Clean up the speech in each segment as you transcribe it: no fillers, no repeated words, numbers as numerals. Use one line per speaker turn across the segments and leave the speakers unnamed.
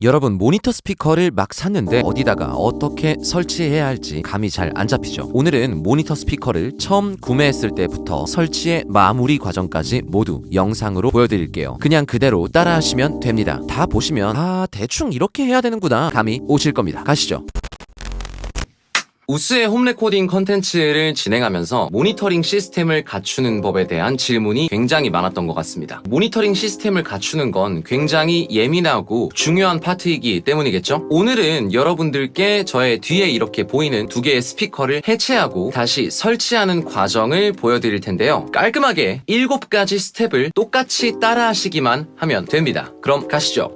여러분, 모니터 스피커를 막 샀는데 어디다가 어떻게 설치해야 할지 감이 잘 안 잡히죠. 오늘은 모니터 스피커를 처음 구매했을 때부터 설치의 마무리 과정까지 모두 영상으로 보여드릴게요. 그냥 그대로 따라하시면 됩니다. 다 보시면 대충 이렇게 해야 되는구나 감이 오실 겁니다. 가시죠. 우스의 홈레코딩 컨텐츠를 진행하면서 모니터링 시스템을 갖추는 법에 대한 질문이 굉장히 많았던 것 같습니다. 모니터링 시스템을 갖추는 건 굉장히 예민하고 중요한 파트이기 때문이겠죠? 오늘은 여러분들께 저의 뒤에 이렇게 보이는 두 개의 스피커를 해체하고 다시 설치하는 과정을 보여드릴 텐데요. 깔끔하게 7가지 스텝을 똑같이 따라하시기만 하면 됩니다. 그럼 가시죠.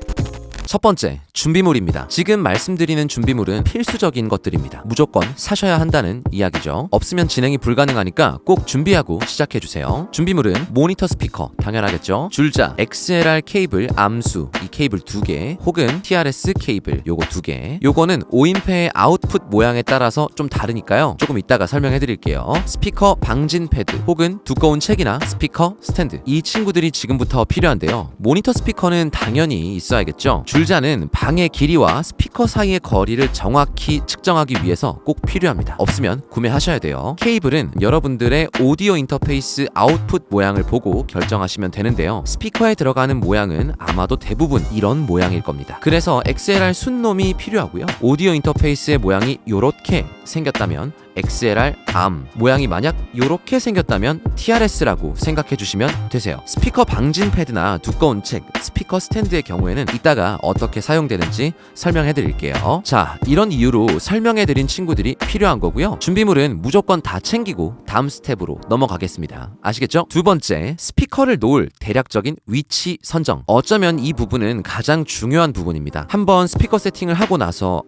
첫 번째, 준비물입니다. 지금 말씀드리는 준비물은 필수적인 것들입니다. 무조건 사셔야 한다는 이야기죠. 없으면 진행이 불가능하니까 꼭 준비하고 시작해주세요. 준비물은 모니터 스피커, 당연하겠죠. 줄자, XLR 케이블, 암수, 이 케이블 2개, 혹은 TRS 케이블, 요거 2개. 요거는 5인패의 아웃풋 모양에 따라서 좀 다르니까요. 조금 이따가 설명해드릴게요. 스피커 방진 패드, 혹은 두꺼운 책이나 스피커 스탠드. 이 친구들이 지금부터 필요한데요. 모니터 스피커는 당연히 있어야겠죠. 줄자는 방의 길이와 스피커 사이의 거리를 정확히 측정하기 위해서 꼭 필요합니다. 없으면 구매하셔야 돼요. 케이블은 여러분들의 오디오 인터페이스 아웃풋 모양을 보고 결정하시면 되는데요. 스피커에 들어가는 모양은 아마도 대부분 이런 모양일 겁니다. 그래서 XLR 순놈이 필요하고요. 오디오 인터페이스의 모양이 요렇게 생겼다면 XLR 암, 모양이 만약 요렇게 생겼다면 TRS라고 생각해 주시면 되세요. 스피커 방진 패드나 두꺼운 책, 스피커 스탠드의 경우에는 이따가 어떻게 사용되는지 설명해 드릴게요. 자, 이런 이유로 설명해 드린 친구들이 필요한 거고요. 준비물은 무조건 다 챙기고 다음 스텝으로 넘어가겠습니다. 아시겠죠? 두 번째, 스피커를 놓을 대략적인 위치 선정. 어쩌면 이 부분은 가장 중요한 부분입니다. 한번 스피커 세팅을 하고 나서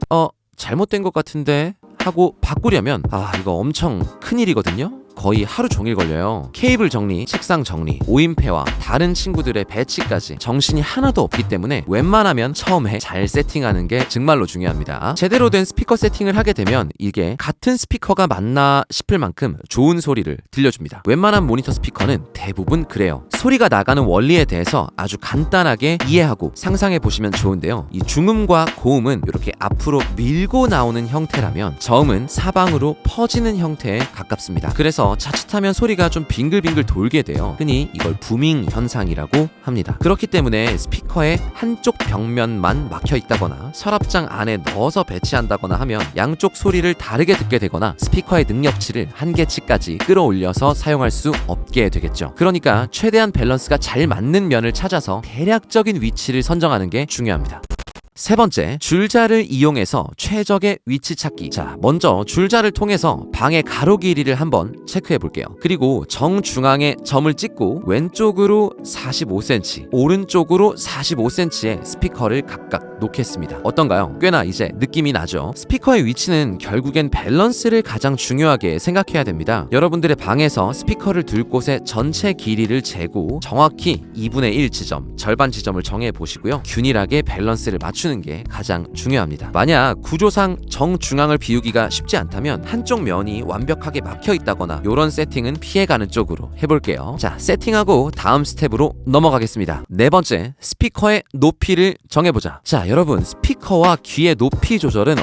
잘못된 것 같은데 하고 바꾸려면 이거 엄청 큰일이거든요. 거의 하루 종일 걸려요. 케이블 정리, 책상 정리, 5인패와 다른 친구들의 배치까지 정신이 하나도 없기 때문에 웬만하면 처음에 잘 세팅하는 게 정말로 중요합니다. 제대로 된 스피커 세팅을 하게 되면 이게 같은 스피커가 맞나 싶을 만큼 좋은 소리를 들려줍니다. 웬만한 모니터 스피커는 대부분 그래요. 소리가 나가는 원리에 대해서 아주 간단하게 이해하고 상상해 보시면 좋은데요. 이 중음과 고음은 이렇게 앞으로 밀고 나오는 형태라면 저음은 사방으로 퍼지는 형태에 가깝습니다. 그래서 자칫하면 소리가 좀 빙글빙글 돌게 돼요. 흔히 이걸 부밍 현상이라고 합니다. 그렇기 때문에 스피커의 한쪽 벽면만 막혀 있다거나 서랍장 안에 넣어서 배치한다거나 하면 양쪽 소리를 다르게 듣게 되거나 스피커의 능력치를 한계치까지 끌어올려서 사용할 수 없게 되겠죠. 그러니까 최대한 밸런스가 잘 맞는 면을 찾아서 대략적인 위치를 선정하는 게 중요합니다. 세 번째, 줄자를 이용해서 최적의 위치 찾기. 자, 먼저 줄자를 통해서 방의 가로 길이를 한번 체크해 볼게요. 그리고 정중앙에 점을 찍고 왼쪽으로 45cm, 오른쪽으로 45cm의 스피커를 각각 놓겠습니다. 어떤가요? 꽤나 이제 느낌이 나죠? 스피커의 위치는 결국엔 밸런스를 가장 중요하게 생각해야 됩니다. 여러분들의 방에서 스피커를 둘 곳의 전체 길이를 재고 정확히 2분의 1 지점, 절반 지점을 정해 보시고요. 균일하게 밸런스를 맞추는 게 가장 중요합니다. 만약 구조상 정중앙을 비우기가 쉽지 않다면 한쪽 면이 완벽하게 막혀 있다거나 이런 세팅은 피해가는 쪽으로 해볼게요. 자, 세팅하고 다음 스텝으로 넘어가겠습니다. 네 번째, 스피커의 높이를 정해보자. 자, 여러분, 스피커와 귀의 높이 조절은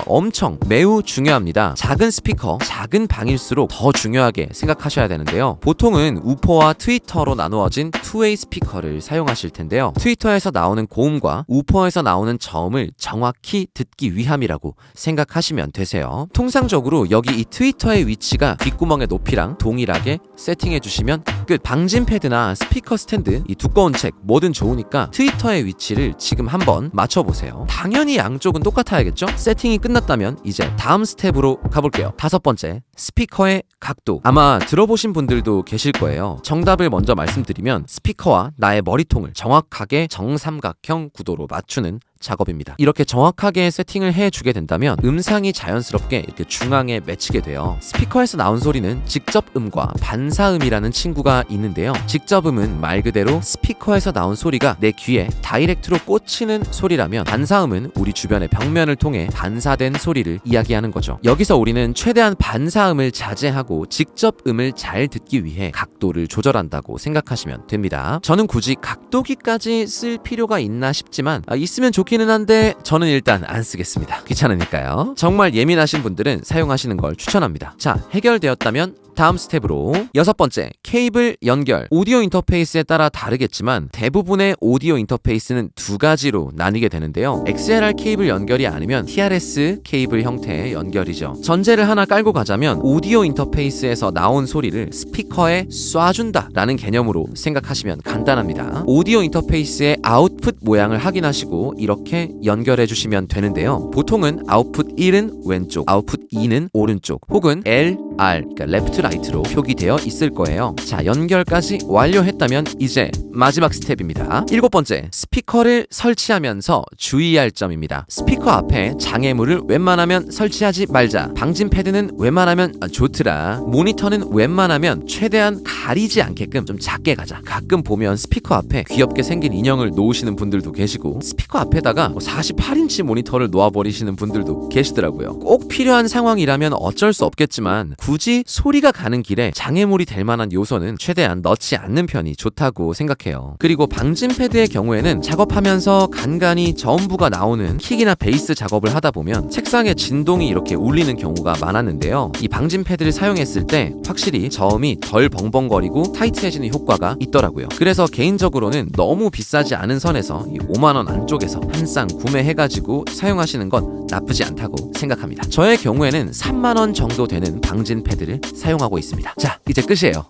매우 중요합니다. 작은 스피커, 작은 방일수록 더 중요하게 생각하셔야 되는데요. 보통은 우퍼와 트위터로 나누어진 투웨이 스피커를 사용하실 텐데요. 트위터에서 나오는 고음과 우퍼에서 나오는 저음을 정확히 듣기 위함이라고 생각하시면 되세요. 통상적으로 여기 이 트위터의 위치가 귓구멍의 높이랑 동일하게 세팅해 주시면 끝. 방진 패드나 스피커 스탠드, 이 두꺼운 책 뭐든 좋으니까 트위터의 위치를 지금 한번 맞춰보세요. 당연히 양쪽은 똑같아야겠죠? 세팅이 끝났다면 이제 다음 스텝으로 가볼게요. 다섯 번째, 스피커의 각도. 아마 들어보신 분들도 계실 거예요. 정답을 먼저 말씀드리면 스피커와 나의 머리통을 정확하게 정삼각형 구도로 맞추는 작업입니다. 이렇게 정확하게 세팅을 해주게 된다면 음상이 자연스럽게 이렇게 중앙에 맺히게 돼요. 스피커에서 나온 소리는 직접음과 반사음이라는 친구가 있는데요. 직접음은 말 그대로 스피커에서 나온 소리가 내 귀에 다이렉트로 꽂히는 소리라면, 반사음은 우리 주변의 벽면을 통해 반사된 소리를 이야기하는 거죠. 여기서 우리는 최대한 반사음을 자제하고 직접음을 잘 듣기 위해 각도를 조절한다고 생각하시면 됩니다. 저는 굳이 각도기까지 쓸 필요가 있나 싶지만 있으면 좋겠
좋기는 한데 저는 일단 안 쓰겠습니다. 귀찮으니까요. 정말 예민하신 분들은 사용하시는 걸 추천합니다. 자, 해결되었다면 다음 스텝으로 6번째, 케이블 연결. 오디오 인터페이스에 따라 다르겠지만 대부분의 오디오 인터페이스는 두 가지로 나뉘게 되는데요. XLR 케이블 연결이 아니면 TRS 케이블 형태의 연결이죠. 전제를 하나 깔고 가자면 오디오 인터페이스에서 나온 소리를 스피커에 쏴준다 라는 개념으로 생각하시면 간단합니다. 오디오 인터페이스의 아웃풋 모양을 확인하시고 이렇게 연결해 주시면 되는데요. 보통은 아웃풋 1은 왼쪽, 아웃풋 2는 오른쪽, 혹은 L, R, 그러니까 레프트 라이트로 표기되어 있을 거예요. 자, 연결까지 완료했다면 이제 마지막 스텝입니다. 7번째, 스피커를 설치하면서 주의할 점입니다. 스피커 앞에 장애물을 웬만하면 설치하지 말자. 방진 패드는 웬만하면 좋더라. 모니터는 웬만하면 최대한 가리지 않게끔 좀 작게 가자. 가끔 보면 스피커 앞에 귀엽게 생긴 인형을 놓으시는 분들도 계시고 스피커 앞에다가 48인치 모니터를 놓아버리시는 분들도 계시더라고요. 꼭 필요한 상황이라면 어쩔 수 없겠지만 굳이 소리가 가는 길에 장애물이 될 만한 요소는 최대한 넣지 않는 편이 좋다고 생각해요. 그리고 방진 패드의 경우에는 작업하면서 간간히 저음부가 나오는 킥이나 베이스 작업을 하다 보면 책상에 진동이 이렇게 울리는 경우가 많았는데요. 이 방진 패드를 사용했을 때 확실히 저음이 덜 벙벙거리고 타이트해지는 효과가 있더라고요. 그래서 개인적으로는 너무 비싸지 않은 선에서 이 5만원 안쪽에서 한 쌍 구매해가지고 사용하시는 건 나쁘지 않다고 생각합니다. 저의 경우에는 3만원 정도 되는 방진 패드를 사용하고 있습니다. 자, 이제 끝이에요.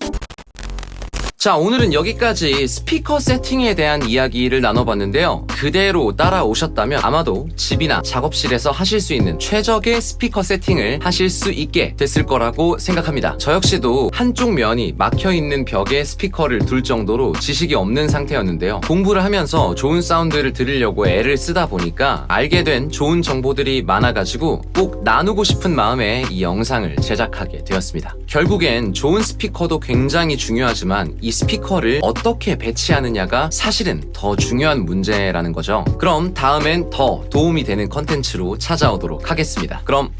자, 오늘은 여기까지 스피커 세팅에 대한 이야기를 나눠봤는데요. 그대로 따라오셨다면 아마도 집이나 작업실에서 하실 수 있는 최적의 스피커 세팅을 하실 수 있게 됐을 거라고 생각합니다. 저 역시도 한쪽 면이 막혀있는 벽에 스피커를 둘 정도로 지식이 없는 상태였는데요. 공부를 하면서 좋은 사운드를 들으려고 애를 쓰다 보니까 알게 된 좋은 정보들이 많아가지고 꼭 나누고 싶은 마음에 이 영상을 제작하게 되었습니다. 결국엔 좋은 스피커도 굉장히 중요하지만 이 스피커를 어떻게 배치하느냐가 사실은 더 중요한 문제라는 거죠. 그럼 다음엔 더 도움이 되는 컨텐츠로 찾아오도록 하겠습니다. 그럼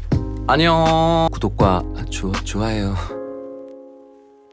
안녕. 구독과 좋아요